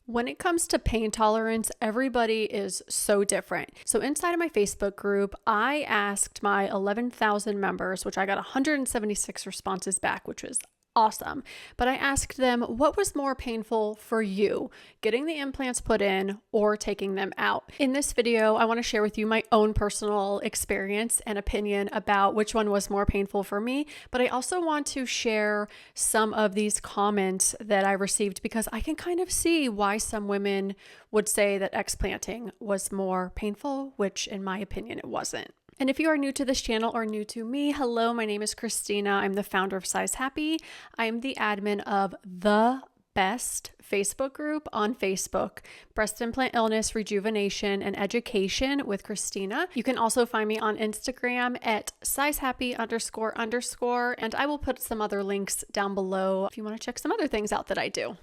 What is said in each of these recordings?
When it comes to pain tolerance, everybody is so different. So inside of my Facebook group, I asked my 11,000 members, which I got 176 responses back, which was awesome. But I asked them, what was more painful for you, getting the implants put in or taking them out? In this video, I want to share with you my own personal experience and opinion about which one was more painful for me. But I also want to share some of these comments that I received because I can kind of see why some women would say that explanting was more painful, which in my opinion, it wasn't. And if you are new to this channel or new to me, hello, my name is Christina. I'm the founder of Size Happy. I'm the admin of the best Facebook group on Facebook, Breast Implant Illness, Rejuvenation, and Education with Christina. You can also find me on Instagram at sizehappy__, and I will put some other links down below if you want to check some other things out that I do.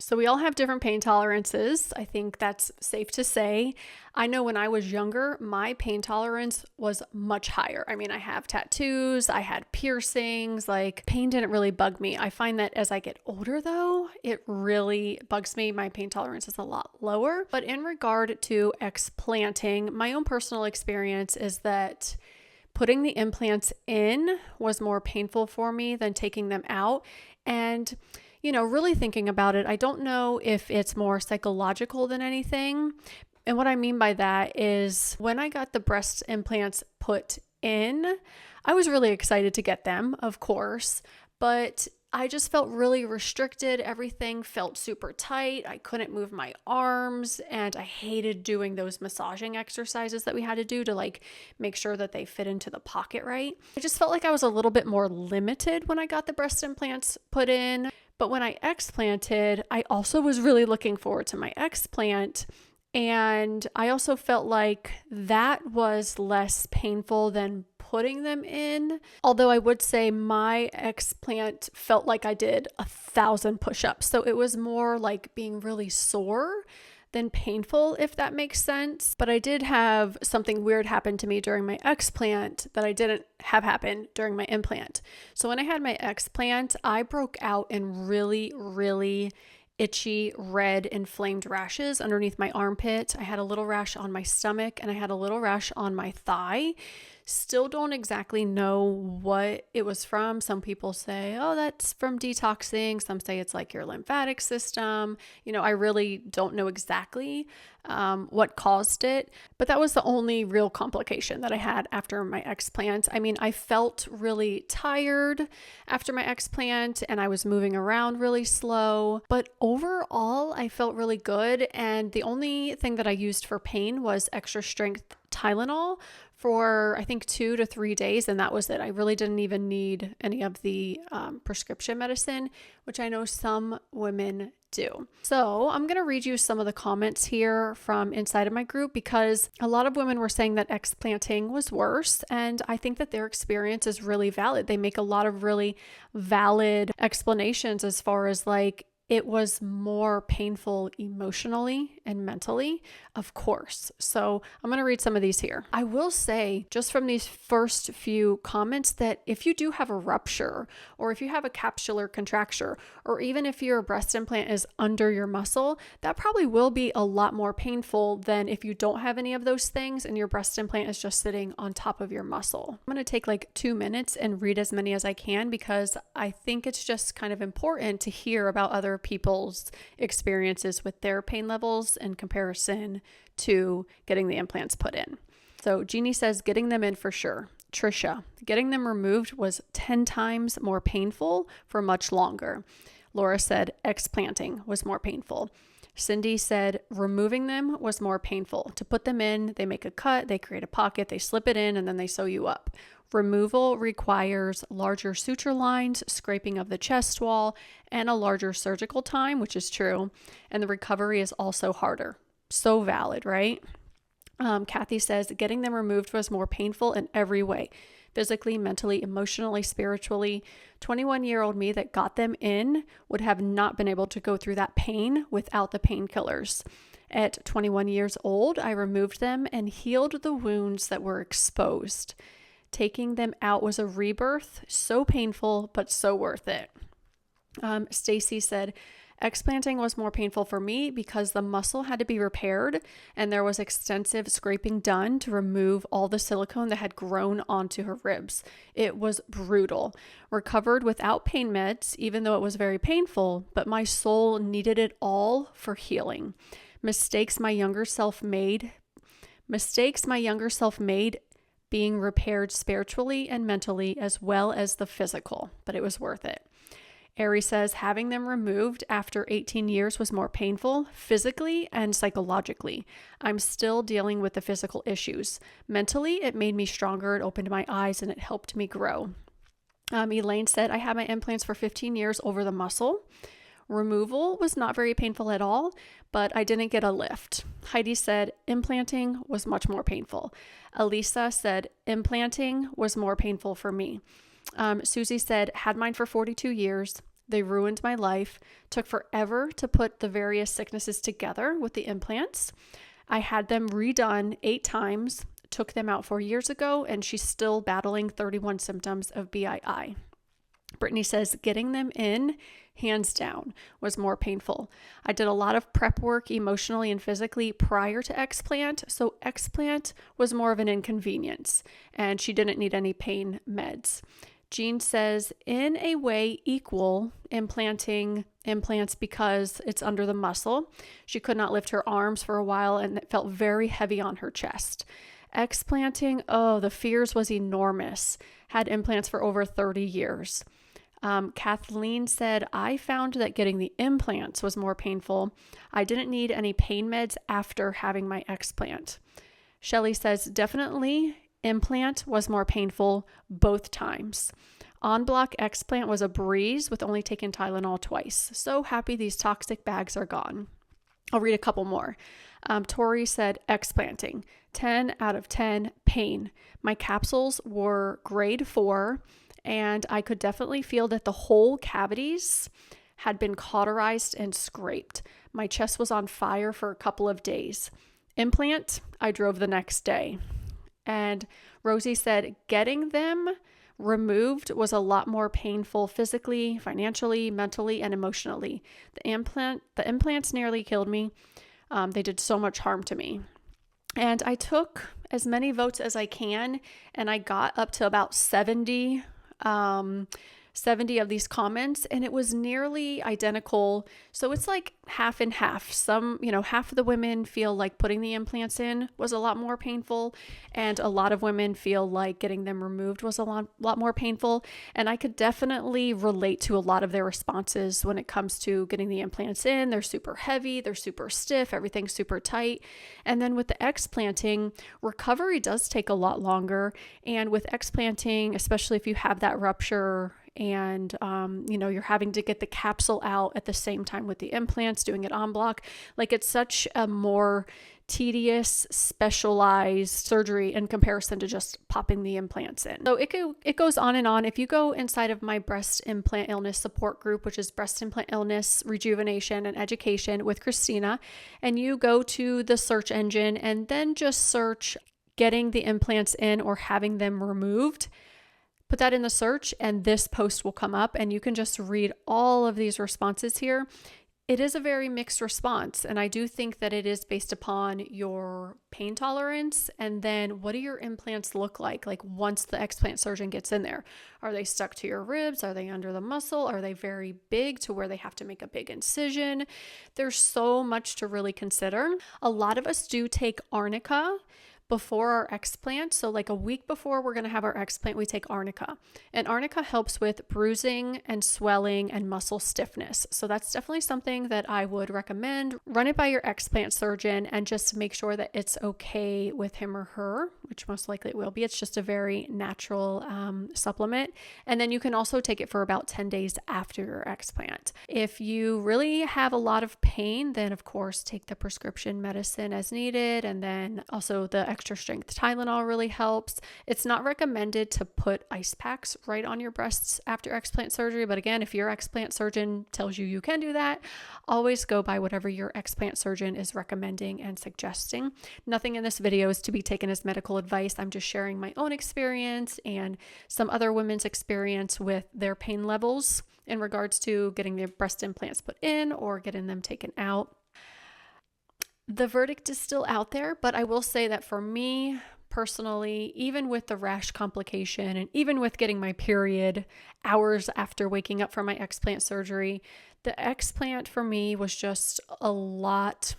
So we all have different pain tolerances. I think that's safe to say. I know when I was younger, my pain tolerance was much higher. I mean, I have tattoos, I had piercings, like pain didn't really bug me. I find that as I get older though, it really bugs me. My pain tolerance is a lot lower. But in regard to explanting, my own personal experience is that putting the implants in was more painful for me than taking them out. And really thinking about it, I don't know if it's more psychological than anything. And what I mean by that is when I got the breast implants put in, I was really excited to get them, of course, but I just felt really restricted. Everything felt super tight. I couldn't move my arms, and I hated doing those massaging exercises that we had to do to make sure that they fit into the pocket right. I just felt like I was a little bit more limited when I got the breast implants put in. But when I explanted, I also was really looking forward to my explant. And I also felt like that was less painful than putting them in. Although I would say my explant felt like I did 1,000 push-ups. So it was more like being really sore than painful, if that makes sense. But I did have something weird happen to me during my explant that I didn't have happen during my implant. So when I had my explant, I broke out in really, really itchy, red, inflamed rashes underneath my armpit. I had a little rash on my stomach and I had a little rash on my thigh. Still don't exactly know what it was from. Some people say, oh, that's from detoxing. Some say it's like your lymphatic system. I really don't know exactly what caused it, but that was the only real complication that I had after my explant. I mean, I felt really tired after my explant and I was moving around really slow, but overall I felt really good. And the only thing that I used for pain was extra strength Tylenol for I think 2 to 3 days, and that was it. I really didn't even need any of the prescription medicine, which I know some women do. So I'm going to read you some of the comments here from inside of my group because a lot of women were saying that explanting was worse, and I think that their experience is really valid. They make a lot of really valid explanations as far as it was more painful emotionally and mentally, of course. So I'm going to read some of these here. I will say just from these first few comments that if you do have a rupture or if you have a capsular contracture, or even if your breast implant is under your muscle, that probably will be a lot more painful than if you don't have any of those things and your breast implant is just sitting on top of your muscle. I'm going to take 2 minutes and read as many as I can because I think it's just kind of important to hear about other people's experiences with their pain levels in comparison to getting the implants put in. So Jeannie says, getting them in for sure. Trisha, getting them removed was 10 times more painful for much longer. Laura said, explanting was more painful. Cindy said, removing them was more painful. To put them in, they make a cut, they create a pocket, they slip it in, and then they sew you up. Removal requires larger suture lines, scraping of the chest wall, and a larger surgical time, which is true. And the recovery is also harder. So valid, right? Kathy says, getting them removed was more painful in every way. Physically, mentally, emotionally, spiritually. 21-year-old me that got them in would have not been able to go through that pain without the painkillers. At 21 years old, I removed them and healed the wounds that were exposed. Taking them out was a rebirth, so painful, but so worth it. Stacy said, Explanting was more painful for me because the muscle had to be repaired and there was extensive scraping done to remove all the silicone that had grown onto her ribs. It was brutal. Recovered without pain meds, even though it was very painful, but my soul needed it all for healing. Mistakes my younger self made being repaired spiritually and mentally as well as the physical, but it was worth it. Ari says having them removed after 18 years was more painful physically and psychologically. I'm still dealing with the physical issues. Mentally, it made me stronger, it opened my eyes, and it helped me grow. Elaine said, I had my implants for 15 years over the muscle. Removal was not very painful at all, but I didn't get a lift. Heidi said, implanting was much more painful. Elisa said, implanting was more painful for me. Susie said, had mine for 42 years. They ruined my life. Took forever to put the various sicknesses together with the implants. I had them redone 8 times, took them out 4 years ago, and she's still battling 31 symptoms of BII. Brittany says, getting them in, hands down, was more painful. I did a lot of prep work emotionally and physically prior to Explant, so Explant was more of an inconvenience, and she didn't need any pain meds. Jean says, in a way, equal implanting implants because it's under the muscle. She could not lift her arms for a while and it felt very heavy on her chest. Explanting, the fears was enormous. Had implants for over 30 years. Kathleen said, I found that getting the implants was more painful. I didn't need any pain meds after having my explant. Shelley says, definitely implant was more painful both times. On-block explant was a breeze with only taking Tylenol twice. So happy these toxic bags are gone. I'll read a couple more. Tori said, explanting, 10 out of 10 pain. My capsules were grade 4 and I could definitely feel that the whole cavities had been cauterized and scraped. My chest was on fire for a couple of days. Implant, I drove the next day. And Rosie said, getting them removed was a lot more painful physically, financially, mentally, and emotionally. The implants nearly killed me. They did so much harm to me. And I took as many votes as I can, and I got up to about 70 of these comments, and it was nearly identical. So it's like half and half. Some, half of the women feel like putting the implants in was a lot more painful, and a lot of women feel like getting them removed was a lot more painful. And I could definitely relate to a lot of their responses when it comes to getting the implants in. They're super heavy, they're super stiff, everything's super tight. And then with the explanting, recovery does take a lot longer. And with explanting, especially if you have that rupture and, you're having to get the capsule out at the same time with the implants, doing it en bloc. Like, it's such a more tedious, specialized surgery in comparison to just popping the implants in. So it goes on and on. If you go inside of my breast implant illness support group, which is breast implant illness, rejuvenation, and education with Christina, and you go to the search engine and then just search getting the implants in or having them removed, put that in the search and this post will come up and you can just read all of these responses here. It is a very mixed response, and I do think that it is based upon your pain tolerance and then what do your implants look like once the explant surgeon gets in there. Are they stuck to your ribs? Are they under the muscle? Are they very big to where they have to make a big incision? There's so much to really consider. A lot of us do take arnica before our explant. So like a week before we're going to have our explant, we take arnica. And arnica helps with bruising and swelling and muscle stiffness. So that's definitely something that I would recommend. Run it by your explant surgeon and just make sure that it's okay with him or her, which most likely it will be. It's just a very natural supplement. And then you can also take it for about 10 days after your explant. If you really have a lot of pain, then of course take the prescription medicine as needed. And then also the extra strength Tylenol really helps. It's not recommended to put ice packs right on your breasts after explant surgery, but again, if your explant surgeon tells you you can do that, always go by whatever your explant surgeon is recommending and suggesting. Nothing in this video is to be taken as medical advice. I'm just sharing my own experience and some other women's experience with their pain levels in regards to getting their breast implants put in or getting them taken out. The verdict is still out there, but I will say that for me personally, even with the rash complication and even with getting my period hours after waking up from my explant surgery, the explant for me was just a lot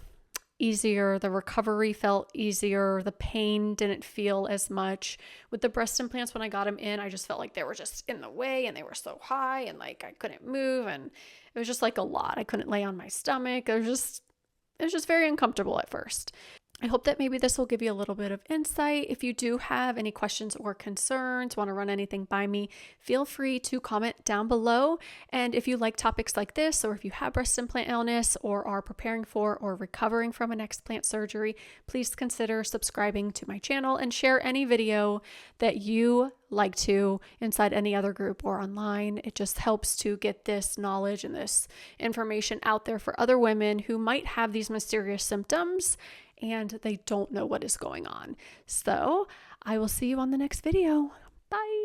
easier. The recovery felt easier. The pain didn't feel as much. With the breast implants, when I got them in, I just felt like they were just in the way and they were so high and like I couldn't move, and it was just like a lot. I couldn't lay on my stomach. It was just very uncomfortable at first. I hope that maybe this will give you a little bit of insight. If you do have any questions or concerns, want to run anything by me, feel free to comment down below. And if you like topics like this, or if you have breast implant illness or are preparing for or recovering from an explant surgery, please consider subscribing to my channel and share any video that you like to inside any other group or online. It just helps to get this knowledge and this information out there for other women who might have these mysterious symptoms and they don't know what is going on. So I will see you on the next video. Bye.